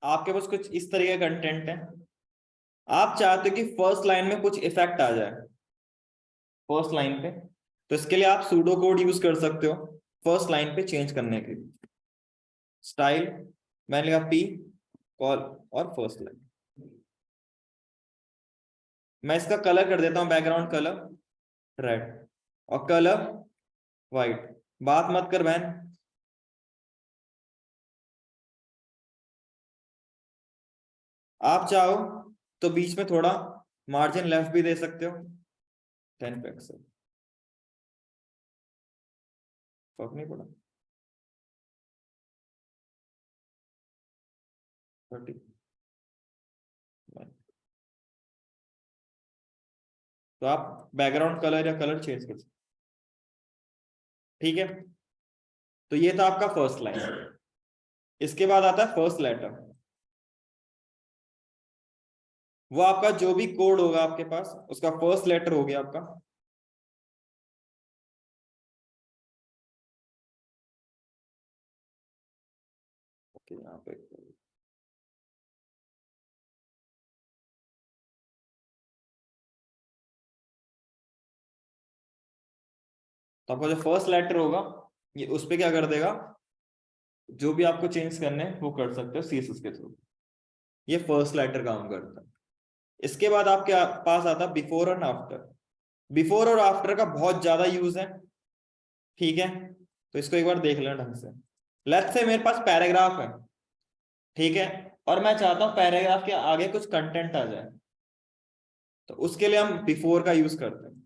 आपके पास कुछ इस तरह का कंटेंट है, आप चाहते हो कि फर्स्ट लाइन में कुछ इफेक्ट आ जाए फर्स्ट लाइन पे, तो इसके लिए आप सूडो कोड यूज कर सकते हो फर्स्ट लाइन पे चेंज करने के लिए। स्टाइल मैंने लिखा पी कॉल और फर्स्ट लाइन। मैं इसका कलर कर देता हूं बैकग्राउंड कलर रेड और कलर व्हाइट। बात मत कर बहन। आप चाहो तो बीच में थोड़ा मार्जिन लेफ्ट भी दे सकते हो 10 पिक्सल, फर्क नहीं पड़ा 30। तो आप बैकग्राउंड कलर या कलर चेंज कर सकते। ठीक है, तो ये था आपका फर्स्ट लाइन। इसके बाद आता है फर्स्ट लेटर। वो आपका जो भी कोड होगा आपके पास उसका फर्स्ट लेटर हो गया आपका। ओके, यहाँ पे तो आपका जो फर्स्ट लेटर होगा ये उस पे क्या कर देगा, जो भी आपको चेंज करने हैं वो कर सकते हो सीएसएस के थ्रू। ये फर्स्ट लेटर काम करता है। इसके बाद आपके पास आता है बिफोर और आफ्टर। बिफोर और आफ्टर का बहुत ज्यादा यूज है। ठीक है, तो इसको एक बार देख लेना ढंग से। लेट्स से मेरे पास पैराग्राफ है, ठीक है, और मैं चाहता हूं पैराग्राफ के आगे कुछ कंटेंट आ जाए, तो उसके लिए हम बिफोर का यूज करते हैं।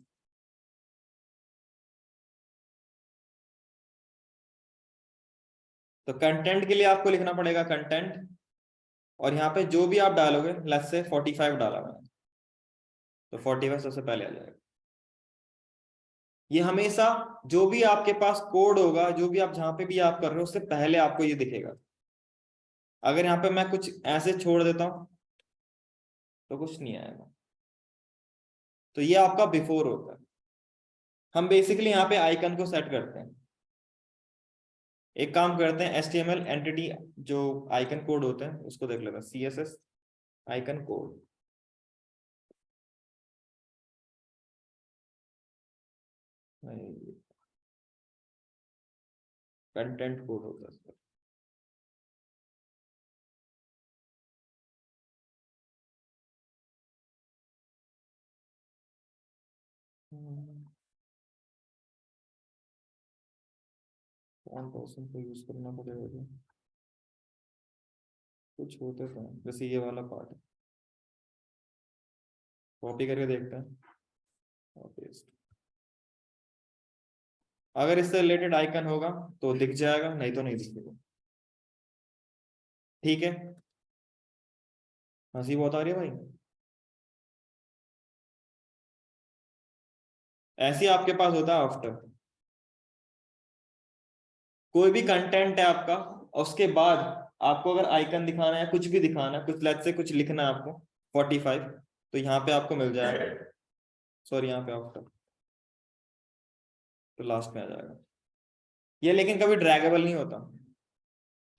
तो कंटेंट के लिए आपको लिखना पड़ेगा कंटेंट, और यहाँ पे जो भी आप डालोगे, लेट्स से 45 डाला मैंने, तो 45 सबसे पहले आ जाएगा। ये हमेशा जो भी आपके पास कोड होगा, जो भी आप जहां पे भी आप कर रहे हो उससे पहले आपको ये दिखेगा। अगर यहाँ पे मैं कुछ ऐसे छोड़ देता हूं तो कुछ नहीं आएगा। तो ये आपका बिफोर होता है। हम बेसिकली यहाँ पे आइकन को सेट करते हैं। एक काम करते हैं, HTML एंटिटी जो आइकन कोड होते हैं उसको देख लेते हैं, CSS icon code. Content code होता है। 1% को यूज करना पड़ेगा। कुछ होते तो हैं, जैसे ये वाला पार्ट है, कॉपी करके देखते हैं और पेस्ट। अगर इससे रिलेटेड आइकन होगा तो दिख जाएगा, नहीं तो नहीं दिखेगा। ठीक है, हंसी बहुत आ रही है भाई। ऐसे ही आपके पास होता है आफ्टर। कोई भी कंटेंट है आपका और उसके बाद आपको अगर आइकन दिखाना है या कुछ भी दिखाना है, कुछ लेट से कुछ लिखना है आपको 45, तो यहाँ पे आपको मिल जाएगा। सॉरी, यहाँ पे आफ्टर, तो लास्ट में आ जाएगा ये। लेकिन कभी ड्रैगेबल नहीं होता,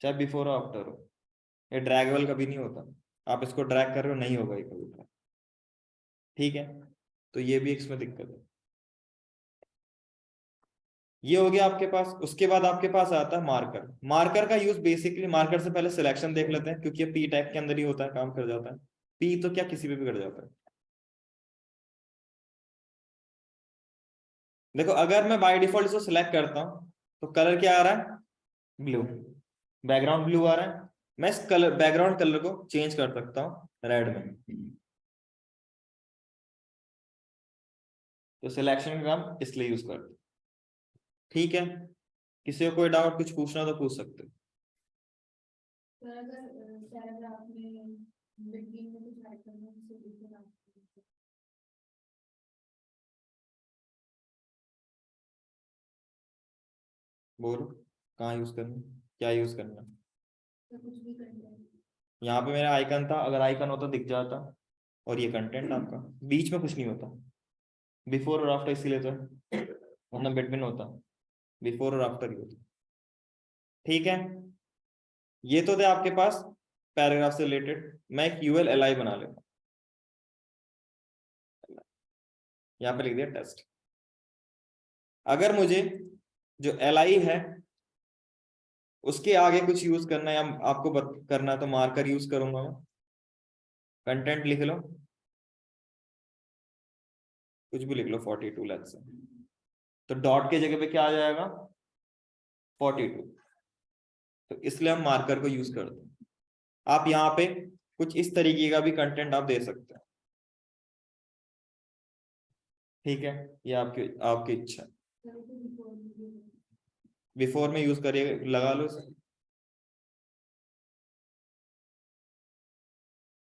चाहे बिफोर और आफ्टर हो, ये ड्रैगेबल कभी नहीं होता। आप इसको ड्रैग कर रहे हो, नहीं होगा ये कभी ड्रैग। ठीक है, तो ये भी इसमें दिक्कत है। ये हो गया आपके पास। उसके बाद आपके पास आता है मार्कर। मार्कर का यूज बेसिकली, मार्कर से पहले सिलेक्शन देख लेते हैं क्योंकि ये पी टैग के अंदर ही होता है, काम कर जाता है। पी तो क्या किसी पे भी कर जाता है। देखो, अगर मैं बाय डिफॉल्ट इसको सिलेक्ट करता हूं तो कलर क्या आ रहा है, ब्लू, बैकग्राउंड ब्लू आ रहा है। मैं इस कलर बैकग्राउंड कलर को चेंज कर सकता हूं रेड में। तो सिलेक्शन का हम इसलिए यूज करते हैं। ठीक है, किसी को कोई डाउट कुछ पूछना तो पूछ सकते हो। बोलो कहाँ यूज करना, क्या यूज करना। यहाँ पे मेरा आइकन था, अगर आइकन होता दिख जाता, और ये कंटेंट आपका, बीच में कुछ नहीं होता। बिफोर और आफ्टर इसीलिए तो है, मतलब बिटवीन होता, बिफोर और आफ्टर ही होता। ठीक है, ये तो थे आपके पास पैराग्राफ से रिलेटेड मैं एक यूएल एल आई बना लेता हूँ, यहाँ पे लिख दिया टेस्ट। अगर मुझे जो एल आई है उसके आगे कुछ यूज करना है या आपको करना है तो मार्कर यूज करूंगा मैं। कंटेंट लिख लो, कुछ भी लिख लो, 42 लेट्स से, तो डॉट के जगह पे क्या आ जाएगा, 42। तो इसलिए हम मार्कर को यूज करते हैं। आप यहाँ पे कुछ इस तरीके का भी कंटेंट आप दे सकते हैं, ठीक है, ये आपकी आपकी इच्छा। बिफोर में यूज करिए, लगा लो इसे,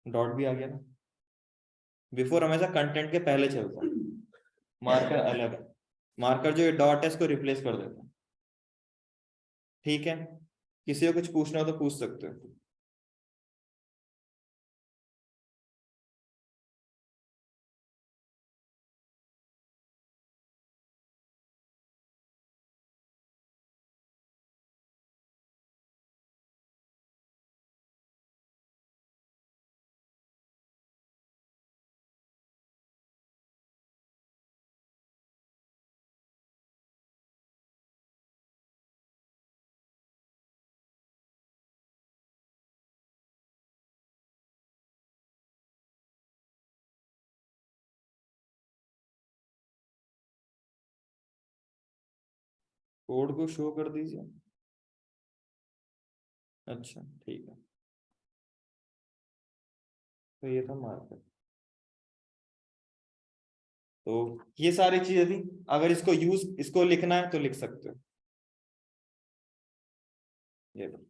डॉट भी आ गया ना। बिफोर हमेशा कंटेंट के पहले चलता है, मार्कर अलग है, मार्कर जो ये डॉट है इसको रिप्लेस कर देता है, ठीक है। किसी को कुछ पूछना हो तो पूछ सकते हो। कोड को शो कर दीजिए, अच्छा ठीक है। तो ये था मार्कर। तो ये सारी चीजें थी, अगर इसको यूज इसको लिखना है तो लिख सकते हो, ये तो।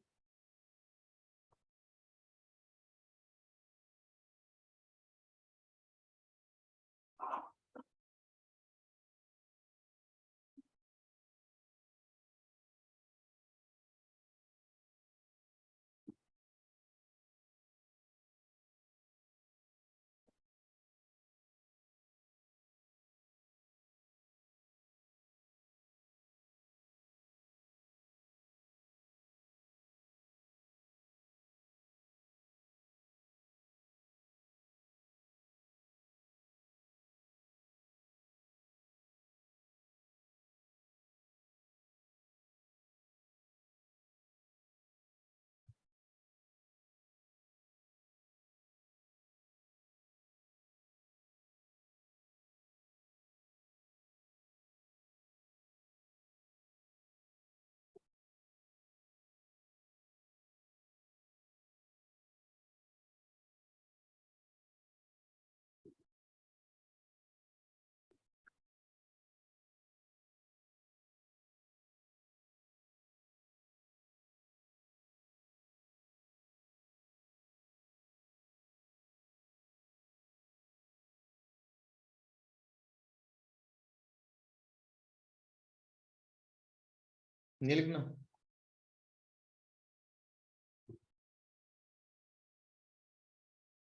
नहीं लिखना,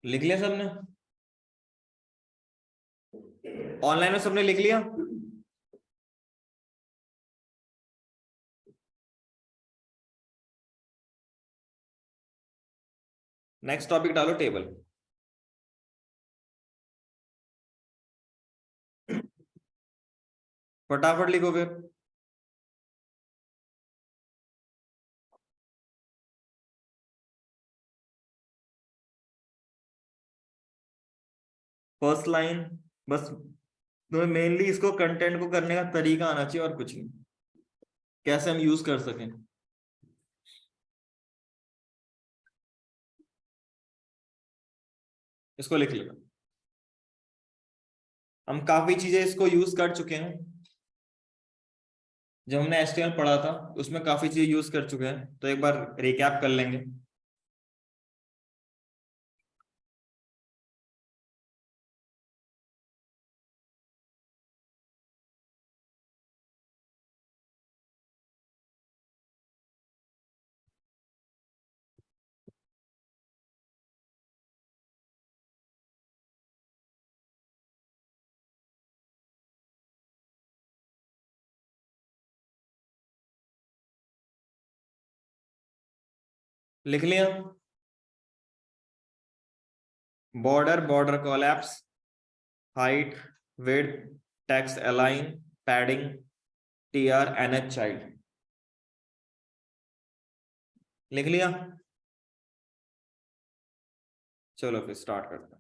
लिख लिया सबने, ऑनलाइन में सबने लिख लिया। नेक्स्ट टॉपिक डालो, टेबल। फटाफट लिखो फिर। फर्स्ट लाइन, बस तुम्हें मेनली इसको कंटेंट को करने का तरीका आना चाहिए और कुछ नहीं, कैसे हम यूज कर सकें, इसको लिख लेना। हम काफी चीजें इसको यूज कर चुके हैं, जब हमने HTML पढ़ा था उसमें काफी चीजें यूज कर चुके हैं, तो एक बार रिकैप कर लेंगे। लिख लिया। Border, border collapse, height, width, text align, padding, TR, NH child. लिख लिया? चलो फिर स्टार्ट करते हैं।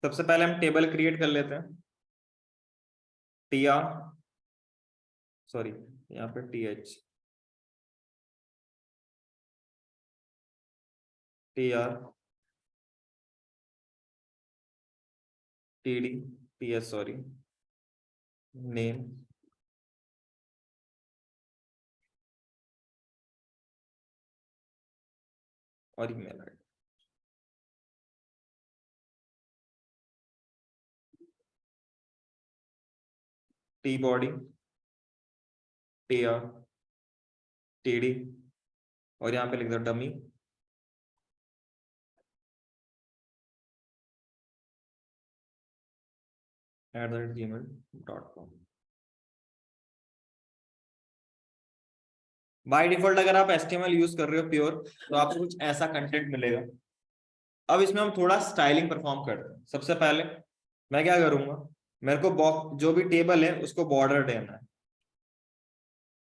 सबसे पहले हम टेबल क्रिएट कर लेते हैं। टी आर, सॉरी यहाँ पे T H, T R, T D, T S, sorry, name, और email ID. T body, T R, T D, और यहाँ पे लिख दो डमी, @gmail.com। बाय डिफॉल्ट अगर आप HTML यूज कर रहे हो प्योर, तो आपको कुछ ऐसा कंटेंट मिलेगा। अब इसमें हम थोड़ा स्टाइलिंग परफॉर्म करते हैं। सबसे पहले मैं क्या करूंगा, मेरे को बॉक्स जो भी टेबल है उसको बॉर्डर देना है,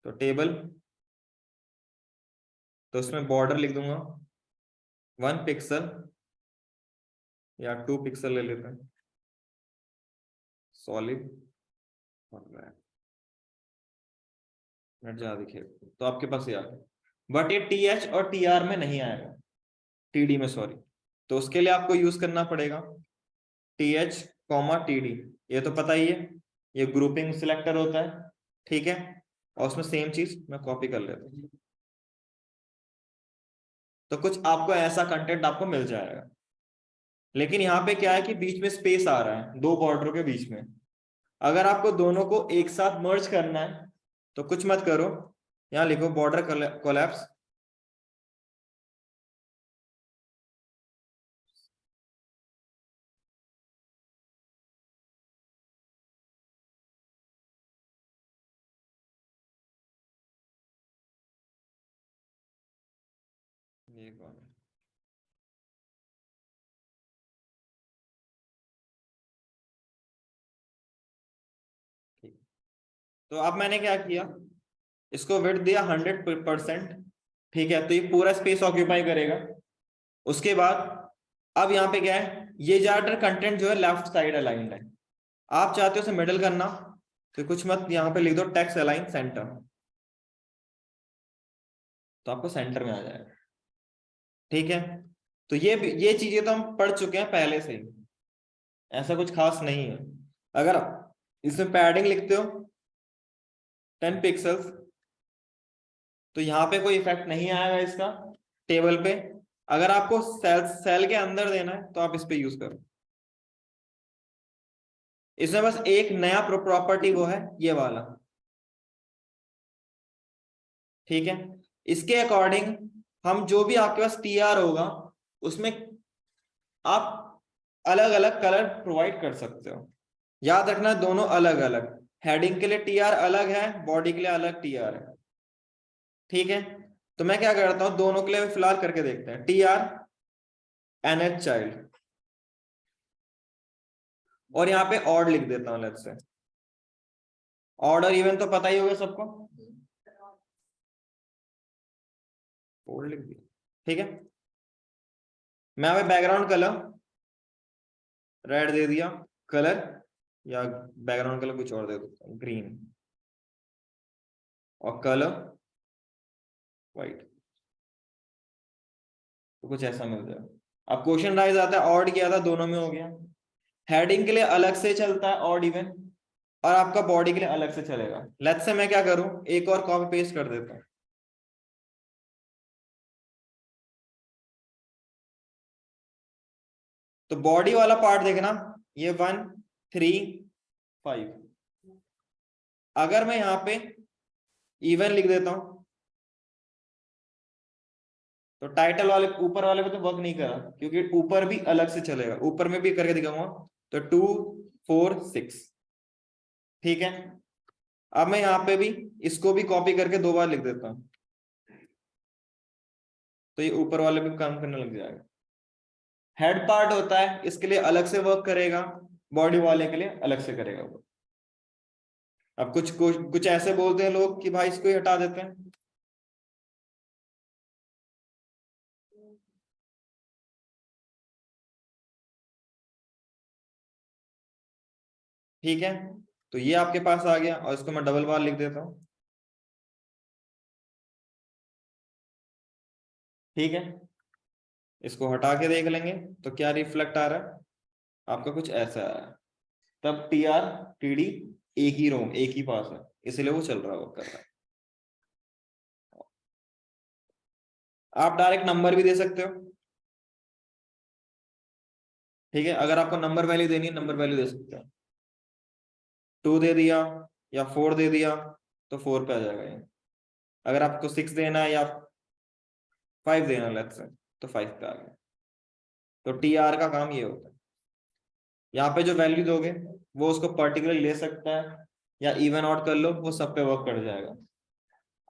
तो टेबल, तो उसमें बॉर्डर लिख दूंगा 1 पिक्सल या 2 पिक्सल ले लेते हैं, सॉलिड और रैप। नेट ज्यादा दिखे तो आपके पास ये आ गया, बट ये TH और TR में नहीं आएगा, TD में, सॉरी। तो उसके लिए आपको यूज करना पड़ेगा TH, TD। ये तो पता ही है, ये ग्रुपिंग सिलेक्टर होता है, ठीक है। और उसमें सेम चीज मैं कॉपी कर लेता हूँ, तो कुछ आपको ऐसा कंटेंट आपको मिल जाएगा। लेकिन यहाँ पे क्या है कि बीच में स्पेस आ रहा है दो बॉर्डरों के बीच में। अगर आपको दोनों को एक साथ मर्ज करना है तो कुछ मत करो, यहाँ लिखो बॉर्डर कोलैप्स, ये कौन है, ठीक। तो अब मैंने क्या किया, इसको विड्थ दिया 100%, ठीक है, तो ये पूरा स्पेस ऑक्यूपाई करेगा। उसके बाद अब यहाँ पे क्या है, ये ज्यादातर कंटेंट जो है लेफ्ट साइड अलाइंड है। आप चाहते हो उसे मिडल करना, तो कुछ मत, यहाँ पे लिख दो टेक्स्ट अलाइन सेंटर, तो आपको सेंटर में आ जाएगा, ठीक है। तो ये चीजें तो हम पढ़ चुके हैं पहले से ही, ऐसा कुछ खास नहीं है। अगर इसमें पैडिंग लिखते हो 10 पिक्सल्स, तो यहाँ पे कोई इफेक्ट नहीं आएगा इसका टेबल पे। अगर आपको सेल के अंदर देना है तो आप इस पे यूज करो। इसमें बस एक नया प्रॉपर्टी वो है ये वाला, ठीक है। इसके अकॉर्डिंग हम जो भी आपके पास TR होगा उसमें आप अलग अलग कलर प्रोवाइड कर सकते हो। याद रखना दोनों अलग अलग, हेडिंग के लिए TR अलग है, बॉडी के लिए अलग TR है, ठीक है। तो मैं क्या करता हूं, दोनों के लिए फिलहाल करके देखते हैं। TR NH चाइल्ड, और यहाँ पे ऑड लिख देता हूं, लेट्स से। ऑड और इवन तो पता ही होगा सबको, ऑड लिख दिया, ठीक है। मैं अभी बैकग्राउंड कलर रेड दे दिया, कलर या बैकग्राउंड कलर कुछ और दे देता हूं, ग्रीन, और कलर व्हाइट, तो कुछ ऐसा मिल जाए। अब क्वेश्चन राइज आता है, ऑड किया था दोनों में हो गया। हेडिंग के लिए अलग से चलता है ऑड इवन, और आपका बॉडी के लिए अलग से चलेगा। लेट्स से मैं क्या करूं, एक और कॉपी पेस्ट कर देता हूं। तो बॉडी वाला पार्ट देखना, ये 1 3 5। अगर मैं यहाँ पे इवन लिख देता हूं, तो टाइटल वाले ऊपर वाले पे तो वर्क नहीं करा, क्योंकि ऊपर भी अलग से चलेगा, ऊपर में भी करके दिखाऊंगा। तो 2 4 6, ठीक है। अब मैं यहाँ पे भी इसको भी कॉपी करके 2 बार लिख देता हूं, तो ये ऊपर वाले पे काम करने लग जाएगा। हेड पार्ट होता है, इसके लिए अलग से वर्क करेगा, बॉडी वाले के लिए अलग से करेगा वो। अब कुछ कुछ कुछ ऐसे बोलते हैं लोग कि भाई इसको ही हटा देते हैं, ठीक है। तो ये आपके पास आ गया, और इसको मैं डबल बार लिख देता हूं, ठीक है। इसको हटा के देख लेंगे तो क्या रिफ्लेक्ट आ रहा है, आपका कुछ ऐसा आ रहा है। तब टी आर टी डी एक ही रोम एक ही पास है, इसलिए वो चल रहा है, वो कर रहा है। आप डायरेक्ट नंबर भी दे सकते हो, ठीक है। अगर आपको नंबर वैल्यू देनी है, नंबर वैल्यू दे सकते हो। 2 दे दिया या 4 दे दिया तो 4 पे आ जाएगा ये। अगर आपको 6 देना है या 5 देना है लेट्स से, तो 5 पे आ गया। तो टी आर का काम ये होता है, यहाँ पे जो वैल्यू दोगे वो उसको पर्टिकुलर ले सकता है, या इवन आउट कर लो, वो सब पे वर्क कर जाएगा।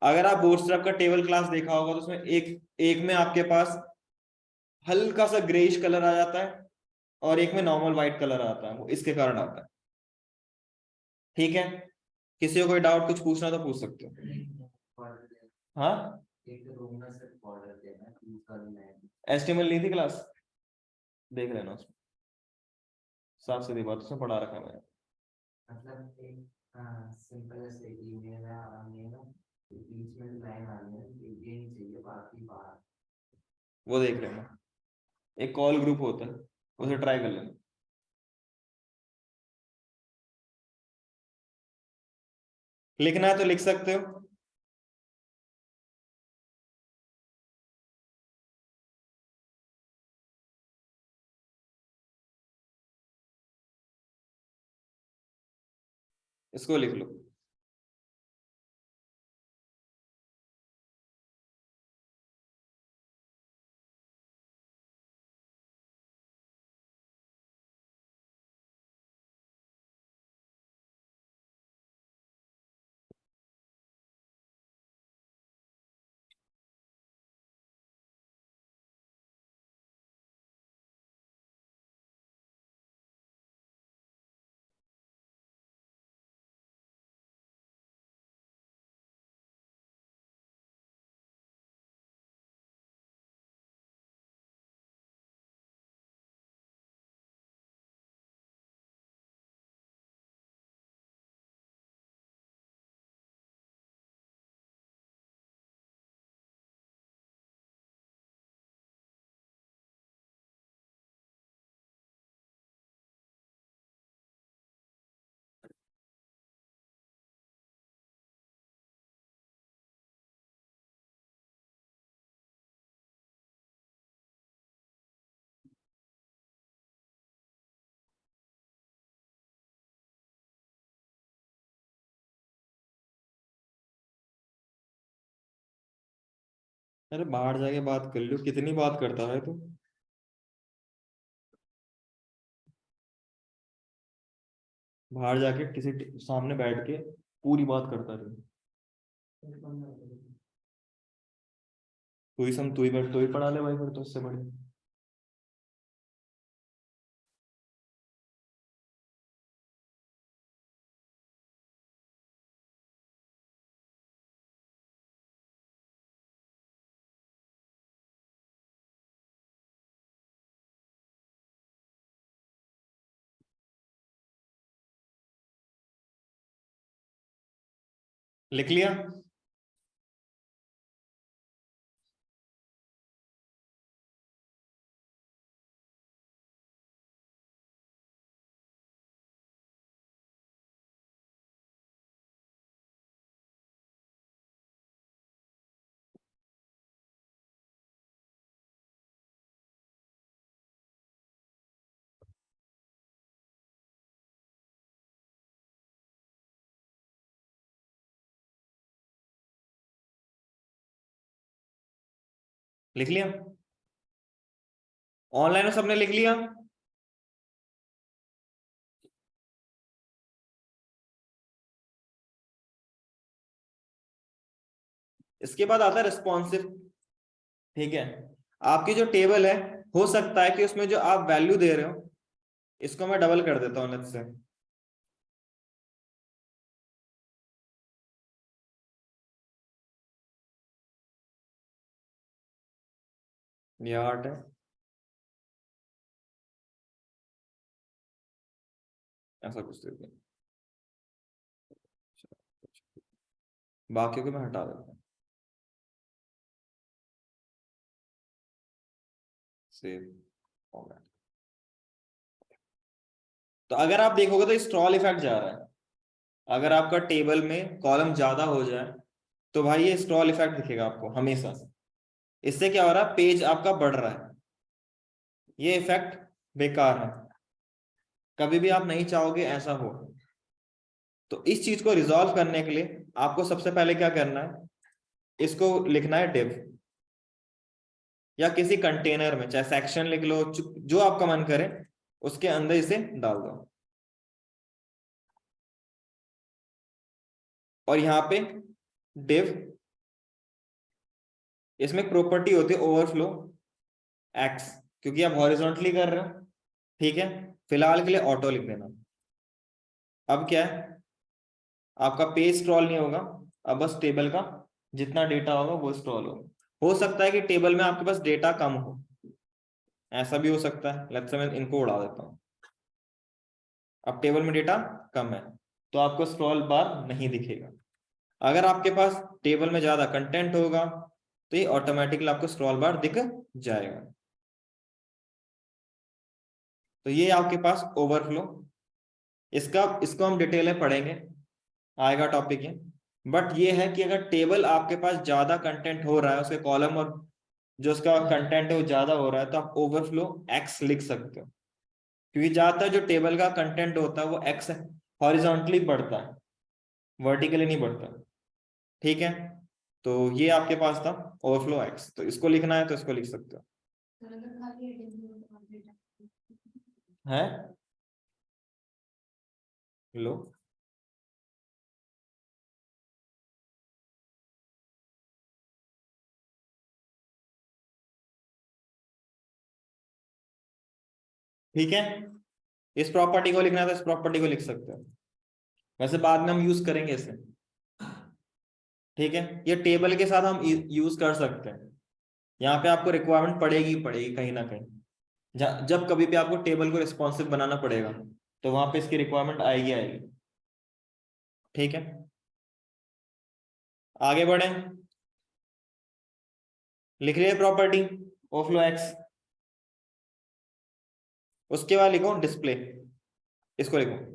अगर आप बूटस्ट्रैप का टेबल क्लास देखा होगा तो उसमें एक एक में आपके पास हल्का सा ग्रेइश कलर आ जाता है, और एक में नॉर्मल व्हाइट कलर आता है, वो इसके कारण आता है, ठीक है। किसी को कोई डाउट कुछ पूछना तो पूछ सकते हो। हाँ, एस्टिमल ली थी क्लास, देख लेना उसमें, साफ सीधी बात उसमें पढ़ा रखा है मैंने। मतलब एक सिंपल से ईमेल है ना, बीच में लाइन आनी है, ये नहीं चाहिए, बाकी बात वो देख लेना। एक कॉल ग्रुप होता है, उसे ट्राई कर लेना। लिखना है तो लिख सकते हो। इसको लिख लो। अरे बाहर जाके बात कर लो, कितनी बात करता है तू। बाहर जाके किसी सामने बैठ के पूरी बात करता रहे। तू ही बैठ, तू ही पढ़ा ले भाई, फिर तो उससे बड़ी। लिख लिया। लिख लिया? ऑनलाइन में सबने लिख लिया? इसके बाद आता है रिस्पॉन्सिव। ठीक है, आपकी जो टेबल है, हो सकता है कि उसमें जो आप वैल्यू दे रहे हो, इसको मैं डबल कर देता हूं लेट्स से। ये 8 है, ऐसा कुछ देते हैं, बाकियों को मैं हटा देता हूँ। Save format. तो अगर आप देखोगे तो स्क्रॉल इफेक्ट जा रहा है। अगर आपका टेबल में कॉलम ज्यादा हो जाए तो भाई ये स्क्रॉल इफेक्ट दिखेगा आपको हमेशा। इससे क्या हो रहा है, पेज आपका बढ़ रहा है। ये इफेक्ट बेकार है, कभी भी आप नहीं चाहोगे ऐसा हो। तो इस चीज को रिजॉल्व करने के लिए आपको सबसे पहले क्या करना है, इसको लिखना है डिव, या किसी कंटेनर में, चाहे सेक्शन लिख लो, जो आपका मन करे उसके अंदर इसे डाल दो। और यहाँ पे डिव, इसमें प्रॉपर्टी होती है ओवरफ्लो एक्स, क्योंकि आप हॉरिजॉन्टली कर रहे हो। ठीक है, फिलहाल के लिए ऑटो लिख देना। अब क्या है, आपका पेज स्क्रॉल नहीं होगा, अब बस टेबल का जितना डेटा होगा वो स्क्रॉल होगा। हो सकता है कि टेबल में आपके पास डेटा कम हो, ऐसा भी हो सकता है। लेट्स से मैं इनको उड़ा देता हूँ। अब टेबल में डेटा कम है तो आपको स्क्रॉल बार नहीं दिखेगा। अगर आपके पास टेबल में ज्यादा कंटेंट होगा तो ये ऑटोमेटिकली आपको स्क्रॉल बार दिख जाएगा। तो ये आपके पास ओवरफ्लो, इसको हम डिटेल में पढ़ेंगे, आएगा टॉपिक ये। बट ये है कि अगर टेबल आपके पास ज्यादा कंटेंट हो रहा है, उसके कॉलम और जो उसका कंटेंट है वो ज्यादा हो रहा है, तो आप ओवरफ्लो एक्स लिख सकते हो। क्योंकि ज्यादातर जो टेबल का कंटेंट होता है वो एक्स हॉरिजॉन्टली बढ़ता है, वर्टिकली नहीं बढ़ता। ठीक है, तो ये आपके पास था ओवरफ्लो एक्स, तो इसको लिखना है तो इसको लिख सकते हो। है लो, ठीक है, इस प्रॉपर्टी को लिखना है तो इस प्रॉपर्टी को लिख सकते हो। वैसे बाद में हम यूज करेंगे इसे। ठीक है, ये टेबल के साथ हम यूज कर सकते हैं। यहाँ पे आपको रिक्वायरमेंट पड़ेगी पड़ेगी कहीं ना कहीं, जब कभी भी आपको टेबल को रिस्पॉन्सिव बनाना पड़ेगा तो वहां पे इसकी रिक्वायरमेंट आएगी आएगी। ठीक है, आगे बढ़े। लिख लिया प्रॉपर्टी ओवरफ्लो एक्स, उसके बाद लिखो डिस्प्ले, इसको लिखो।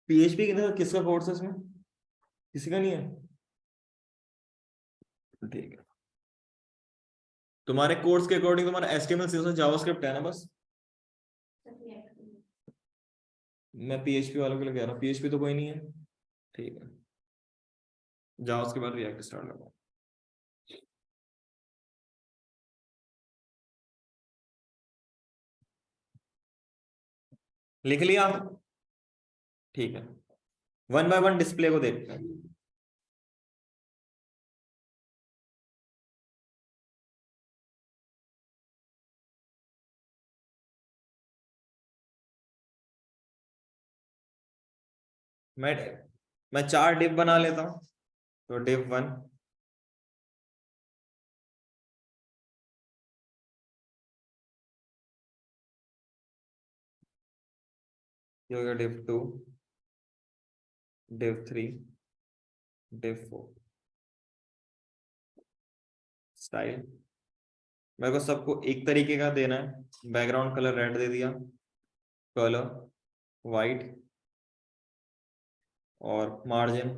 पीएचपी किसका कोर्स है इसमें, किसी का नहीं है? ठीक है, तुम्हारे कोर्स के अकॉर्डिंग तुम्हारा एचटीएमएल सीएसएस जावास्क्रिप्ट है ना बस? मैं पीएचपी वालों के लिए कह रहा हूँ, पीएचपी तो कोई नहीं है। ठीक है, जावा के बाद रिएक्ट स्टार्ट लगाओ। लिख लिया? ठीक है, वन बाय वन डिस्प्ले को देखते हैं। मैं मैं 4 डिव बना लेता हूँ। तो डिव 1, ये हो गया डिव 2, डिव 3, डिव 4। स्टाइल मेरे को सबको एक तरीके का देना है। बैकग्राउंड कलर रेड दे दिया, कलर वाइट, और मार्जिन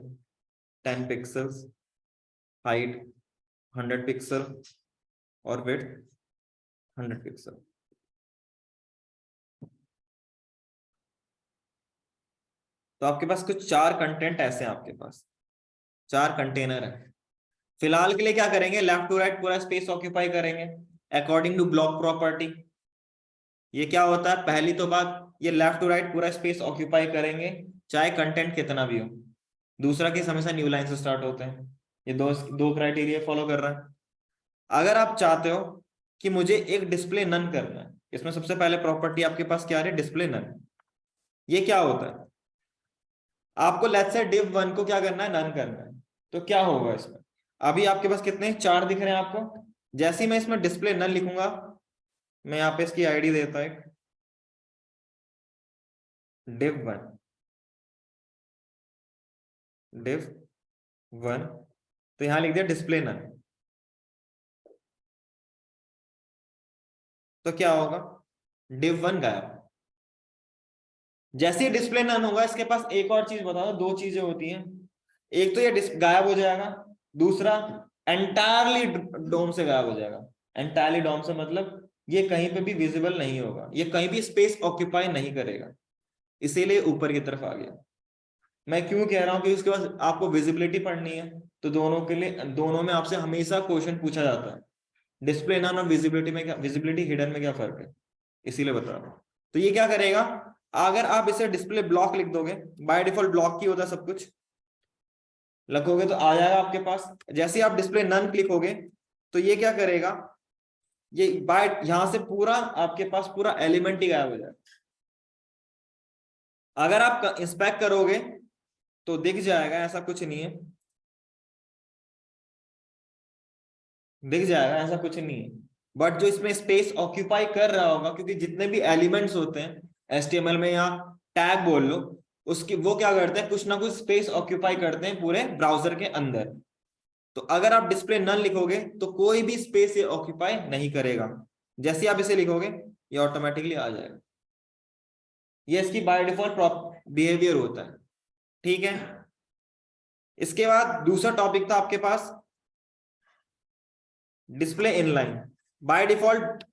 10 पिक्सल्स, हाइट 100 पिक्सल और विड्थ 100 पिक्सल। तो आपके पास कुछ 4 कंटेंट ऐसे हैं, आपके पास 4 कंटेनर है। फिलहाल के लिए क्या करेंगे, लेफ्ट टू राइट पूरा स्पेस ऑक्यूपाई करेंगे अकॉर्डिंग टू ब्लॉक प्रॉपर्टी। ये क्या होता है, पहली तो बात, ये लेफ्ट टू राइट पूरा स्पेस ऑक्यूपाई करेंगे चाहे कंटेंट कितना भी हो। दूसरा केस हमेशा न्यू लाइन से स्टार्ट होते हैं। ये दो क्राइटेरिया फॉलो कर रहा है। अगर आप चाहते हो कि मुझे एक डिस्प्ले नन करना है, इसमें सबसे पहले प्रॉपर्टी आपके पास क्या है, डिस्प्ले नन। ये क्या होता है, आपको लेट्स से div1 को क्या करना है, नन करना है। तो क्या होगा इसमें, अभी आपके पास कितने 4 दिख रहे हैं आपको। जैसे ही मैं इसमें डिस्प्ले नन लिखूंगा, मैं यहाँ पे इसकी आईडी देता है div1 div1, तो यहां लिख दिया डिस्प्ले नन। तो क्या होगा, div1 गायब। जैसे ही डिस्प्ले नन होगा, इसके पास एक और चीज बता दो, 2 चीजें होती हैं। एक तो ये गायब हो जाएगा, दूसरा एंटायरली डोम से गायब हो जाएगा। एंटायरली डोम से मतलब ये कहीं पे भी विजिबल नहीं होगा, ये कहीं भी स्पेस ऑक्यूपाई नहीं करेगा, इसीलिए ऊपर की तरफ आ गया। मैं क्यों कह रहा हूं कि उसके बाद आपको विजिबिलिटी पढ़नी है, तो दोनों के लिए, दोनों में आपसे हमेशा क्वेश्चन पूछा जाता है, डिस्प्ले नन और विजिबिलिटी में क्या, विजिबिलिटी हिडन में क्या फर्क है, इसीलिए बता रहा हूं। तो ये क्या करेगा, अगर आप इसे डिस्प्ले ब्लॉक लिख दोगे, बाय डिफॉल्ट ब्लॉक की होता है सब कुछ, लिखोगे तो आ जाएगा आपके पास। जैसे ही आप डिस्प्ले नन क्लिक होगे, तो ये क्या करेगा, ये बाय यहां से पूरा आपके पास पूरा एलिमेंट ही गायब हो जाएगा। अगर आप इंस्पेक्ट करोगे तो दिख जाएगा, ऐसा कुछ नहीं है, दिख जाएगा, ऐसा कुछ नहीं है। बट जो इसमें स्पेस ऑक्यूपाई कर रहा होगा, क्योंकि जितने भी एलिमेंट्स होते हैं HTML में, या टैग बोल लो, उसकी वो क्या करते हैं, कुछ ना कुछ स्पेस ऑक्यूपाई करते हैं पूरे ब्राउजर के अंदर। तो अगर आप डिस्प्ले नन लिखोगे तो कोई भी स्पेस ये ऑक्यूपाई नहीं करेगा। जैसे आप इसे लिखोगे, ये ऑटोमेटिकली आ जाएगा। ये इसकी बाय डिफॉल्ट बिहेवियर होता है, ठीक है। इसके बाद दूसरा टॉपिक था आपके पास डिस्प्ले इनलाइन। बाय डिफॉल्ट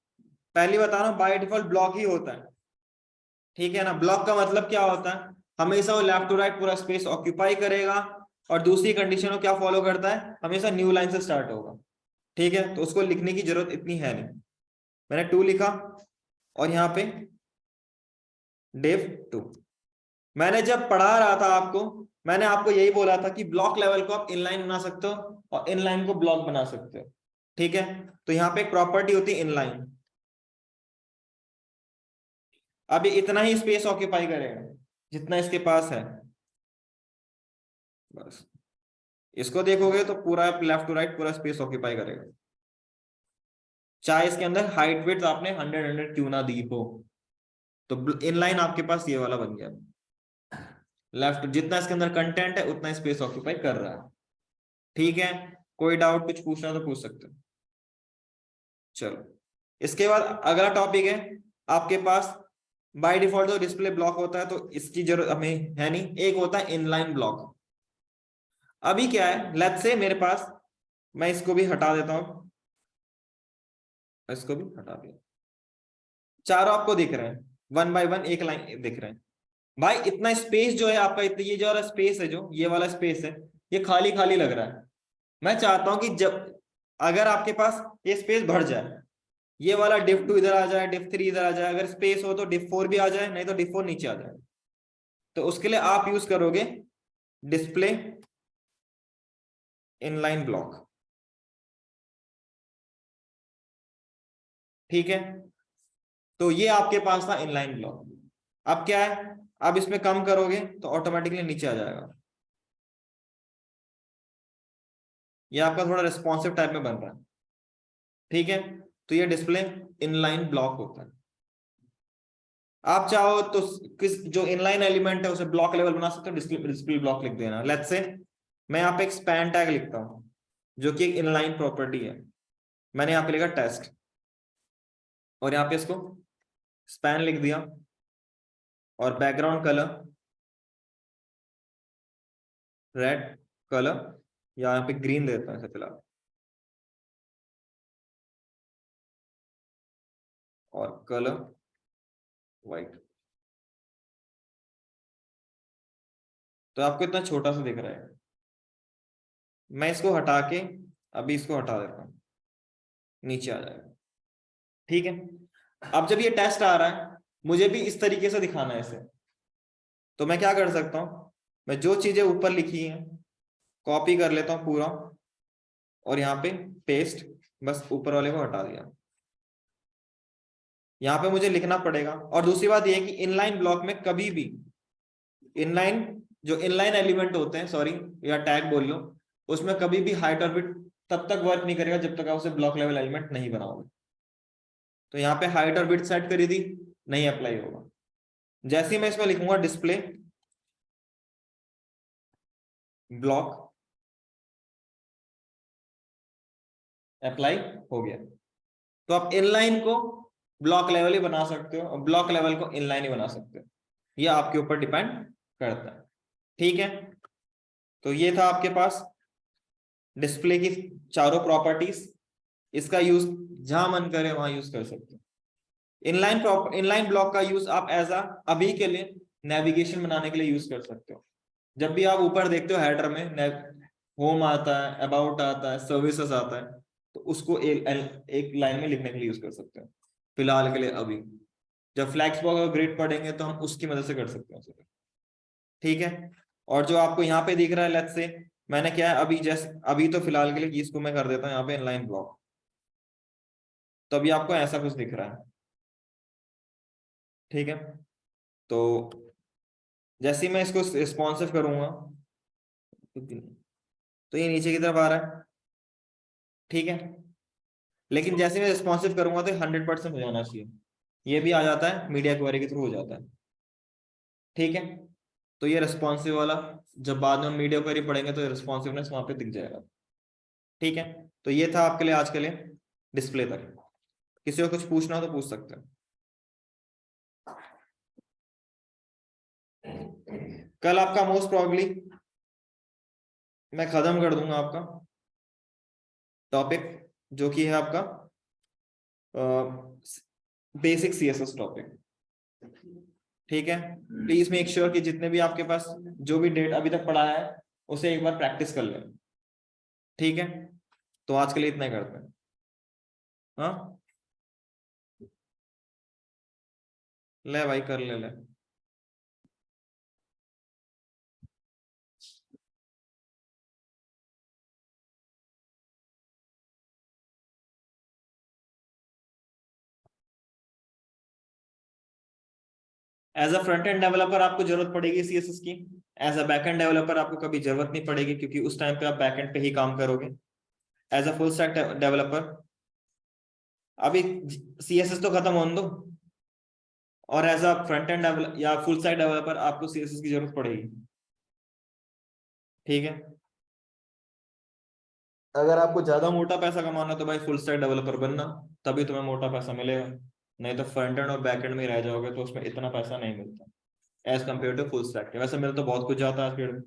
पहले बता रहा हूं, बाय डिफॉल्ट ब्लॉक ही होता है, ठीक है ना। ब्लॉक का मतलब क्या होता है, हमेशा वो लेफ्ट टू राइट पूरा स्पेस ऑक्यूपाई करेगा, और दूसरी कंडीशन को क्या फॉलो करता है, हमेशा न्यू लाइन से स्टार्ट होगा, ठीक है। तो उसको लिखने की जरूरत इतनी है नहीं, मैंने 2 लिखा, और यहाँ पे div2। मैंने जब पढ़ा रहा था आपको, मैंने आपको यही बोला था कि ब्लॉक लेवल को आप इनलाइन बना सकते हो और इनलाइन को ब्लॉक बना सकते हो, ठीक है। तो यहाँ पे एक प्रॉपर्टी होती है इनलाइन, अभी इतना ही स्पेस ऑक्यूपाई करेगा जितना इसके पास है, बस। इसको देखोगे तो पूरा लेफ्ट टू राइट पूरा स्पेस ऑक्यूपाई करेगा, चाहे इसके अंदर हाइट विड्थ आपने 100 क्यों ना दी हो। तो इनलाइन आपके पास ये वाला बन गया, लेफ्ट जितना इसके अंदर कंटेंट है उतना स्पेस ऑक्यूपाई कर रहा है, ठीक है। कोई डाउट कुछ पूछना तो पूछ सकते हो। चलो, इसके बाद अगला टॉपिक है आपके पास, बाय डिफॉल्ट तो डिस्प्ले ब्लॉक होता है, तो इसकी जरूरत हमें है नहीं। एक होता है इनलाइन ब्लॉक। अभी क्या है, लेट्स से मेरे पास, मैं इसको भी हटा देता हूं, इसको भी हटा दिया, चारों आपको दिख रहे हैं, 1 बाय 1 एक लाइन दिख रहे हैं। भाई इतना स्पेस जो है आपका, इतना ये जो वाला स्पेस है, जो ये वाला स्पेस है, ये खाली खाली लग रहा है। मैं चाहता हूं कि जब अगर आपके पास ये स्पेस भर जाए, ये वाला div2 इधर आ जाए, div3 इधर आ जाए, अगर स्पेस हो तो div4 भी आ जाए, नहीं तो div4 नीचे आ जाए। तो उसके लिए आप यूज करोगे डिस्प्ले इनलाइन ब्लॉक, ठीक है। तो ये आपके पास था इनलाइन ब्लॉक। अब क्या है, अब इसमें कम करोगे तो ऑटोमेटिकली नीचे आ जाएगा। ये आपका थोड़ा रिस्पॉन्सिव टाइप में बन रहा है, ठीक है। तो ये डिस्प्ले इनलाइन ब्लॉक होता है। आप चाहो तो किस जो इनलाइन एलिमेंट है उसे ब्लॉक लेवल बना सकते हो, डिस्प्ले ब्लॉक लिख देना। लेट्स से मैं यहाँ पे एक स्पैन टैग लिखता हूँ, जो कि एक इनलाइन प्रॉपर्टी है। मैंने यहाँ पे लिखा टेस्ट, और यहाँ पे इसको स्पैन लिख दिया, और बैकग्राउंड कलर रेड कलर, या यहाँ पे ग्रीन देता है फिलहाल, और कलर व्हाइट। तो आपको इतना छोटा सा दिख रहा है, मैं इसको हटा के अभी इसको हटा देता हूँ, नीचे आ जाएगा। ठीक है, अब जब ये टेस्ट आ रहा है मुझे भी इस तरीके से दिखाना है इसे, तो मैं क्या कर सकता हूं, मैं जो चीजें ऊपर लिखी हैं कॉपी कर लेता हूं पूरा, और यहाँ पे पेस्ट, बस ऊपर वाले को हटा दिया। यहाँ पे मुझे लिखना पड़ेगा। और दूसरी बात यह है कि इनलाइन ब्लॉक में कभी भी इनलाइन, जो इनलाइन एलिमेंट होते हैं, सॉरी या टैग बोल लो, उसमें कभी भी हाइट और विड्थ तब तक वर्क नहीं करेगा जब तक आप उसे ब्लॉक लेवल एलिमेंट नहीं बनाओगे। तो यहाँ पे हाइट और विड्थ सेट करी थी, नहीं अप्लाई होगा। जैसे ही मैं इसमें लिखूंगा डिस्प्ले ब्लॉक, अप्लाई हो गया। तो आप इनलाइन को ब्लॉक लेवल ही बना सकते हो और ब्लॉक लेवल को इनलाइन ही बना सकते हो, ये आपके ऊपर डिपेंड करता है। ठीक है, तो ये था आपके पास डिस्प्ले की चारों प्रॉपर्टीज। इसका यूज जहां मन करे वहां यूज कर सकते हो। इनलाइन ब्लॉक का यूज आप एज अभी के लिए नेविगेशन बनाने के लिए यूज कर सकते हो। जब भी आप ऊपर देखते हो हेडर में होम आता है, अबाउट आता है, सर्विसेज आता है, तो उसको एक लाइन में लिखने के लिए यूज कर सकते हो फिलहाल के लिए अभी। जब फ्लैक्स बॉक्स और ग्रिड पढ़ेंगे तो हम उसकी मदद से कर सकते हैं। ठीक है, और जो आपको यहाँ पे दिख रहा है, लेट्स से मैंने क्या है अभी, जैसे अभी तो फिलहाल के लिए इसको मैं कर देता हूँ यहाँ पे इनलाइन ब्लॉक, तो अभी आपको ऐसा कुछ दिख रहा है। ठीक है, तो जैसे ही मैं इसको रिस्पॉन्सिव करूंगा तो ये नीचे की तरफ आ रहा है। ठीक है, लेकिन जैसे मैं रिस्पॉन्सिव करूंगा तो 100% हो जाना चाहिए। ये भी आ जाता है, मीडिया क्वेरी के थ्रू हो जाता है। ठीक है, तो ये रिस्पॉन्सिव वाला जब बाद में हम मीडिया क्वेरी पढ़ेंगे तो रिस्पॉन्सिवनेस वहां पे दिख जाएगा। ठीक है, तो ये था आपके लिए आज के लिए डिस्प्ले तक। किसी को कुछ पूछना हो तो पूछ सकते हैं। कल आपका मोस्ट प्रॉब्ली मैं खत्म कर दूंगा आपका टॉपिक, जो कि है आपका बेसिक सीएसएस टॉपिक। ठीक है, प्लीज मेक श्योर कि जितने भी आपके पास जो भी डेट अभी तक पढ़ा है उसे एक बार प्रैक्टिस कर लें। ठीक है, तो आज के लिए इतना ही करते हैं। हाँ, ले भाई कर ले। As a front end developer आपको जरूरत पड़ेगी सीएसएस की, as a back end developer आपको कभी जरूरत नहीं पड़ेगी क्योंकि उस टाइम पे आप बैक एंड पे ही काम करोगे। As a full stack developer अभी सीएसएस तो खत्म होने दो, और एज अ फ्रंट एंड या फुल स्टैक डेवलपर आपको सीएसएस की जरूरत पड़ेगी। ठीक है, अगर आपको ज्यादा मोटा पैसा कमाना तो भाई फुल स्टैक डेवलपर बनना, तभी तुम्हें मोटा पैसा मिलेगा। नहीं तो फ्रंट एंड और बैक एंड में रह जाओगे तो उसमें इतना पैसा नहीं मिलता as compare to full stack. वैसे मिल तो बहुत कुछ जाता है आज के डेट में।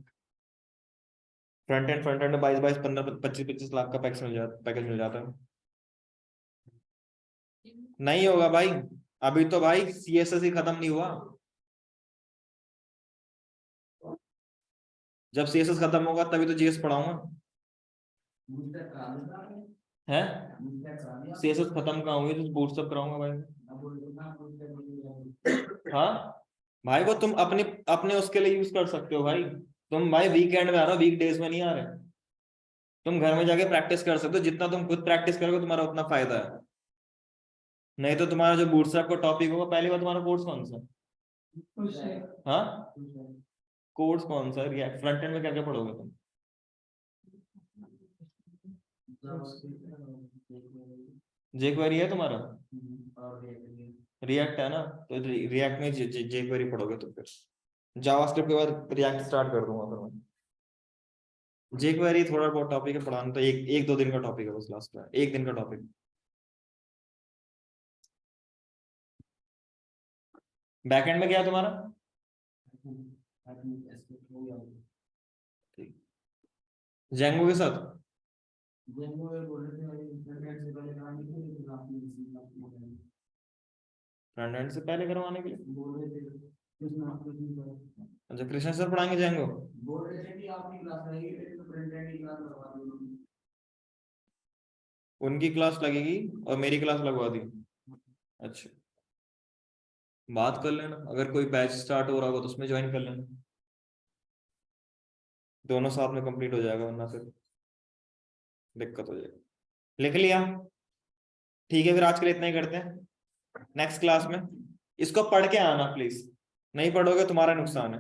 फ्रंट एंड में 22 15 25 लाख का पैकेज मिल जाता है। नहीं होगा भाई, अभी तो भाई सीएसएस ही खत्म नहीं हुआ। जब सीएसएस खत्म होगा तभी तो जीएस पढ़ाऊंगा। है सीएसएस खत्म कहाँ हुई तो बूटस्ट्रैप कराऊंगा भाई। हाँ भाई, वो तुम अपने अपने उसके लिए यूज कर सकते हो भाई। तुम भाई वीकेंड में आ रहे हो, वीक डेज में नहीं आ रहे। तुम घर में जाके प्रैक्टिस कर सकते हो, जितना तुम खुद प्रैक्टिस करोगे तुम्हारा उतना फायदा है। नहीं तो तुम्हारा जो बूटस्ट्रैप का टॉपिक होगा, पहली बार तुम्हारा कोर्स कौन सा? हाँ, कोर्स कौन सा रिएक्ट फ्रंट एंड में क्या क्या पढ़ोगे तुम? जेक्वेरी है तुम्हारा, रिएक्ट है ना, तो रिएक्ट में जेक्वेरी पढ़ोगे तो फिर जावास्क्रिप्ट के बाद रिएक्ट स्टार्ट कर दूंगा फिर मैं। जेक्वेरी थोड़ा बहुत टॉपिक है पढ़ाना, तो एक एक दो दिन का टॉपिक है बस, लास्ट का एक दिन का टॉपिक। बैकएंड में क्या है तुम्हारा? ठीक। जेंगो के साथ फ्रंट एंड से पहले करवाने के लिए। अच्छा कृष्णा सर पढ़ाएंगे जेंगो। उनकी क्लास लगेगी और मेरी क्लास लगवा दी। अच्छा बात कर लेना, अगर कोई बैच स्टार्ट हो रहा होगा तो उसमें ज्वाइन कर लेना, दोनों साथ में कंप्लीट हो जाएगा, वरना फिर दिक्कत हो जाएगी। लिख लिया? ठीक है फिर आज के लिए इतना ही करते हैं। नेक्स्ट क्लास में इसको पढ़ के आना प्लीज, नहीं पढ़ोगे तुम्हारा नुकसान है।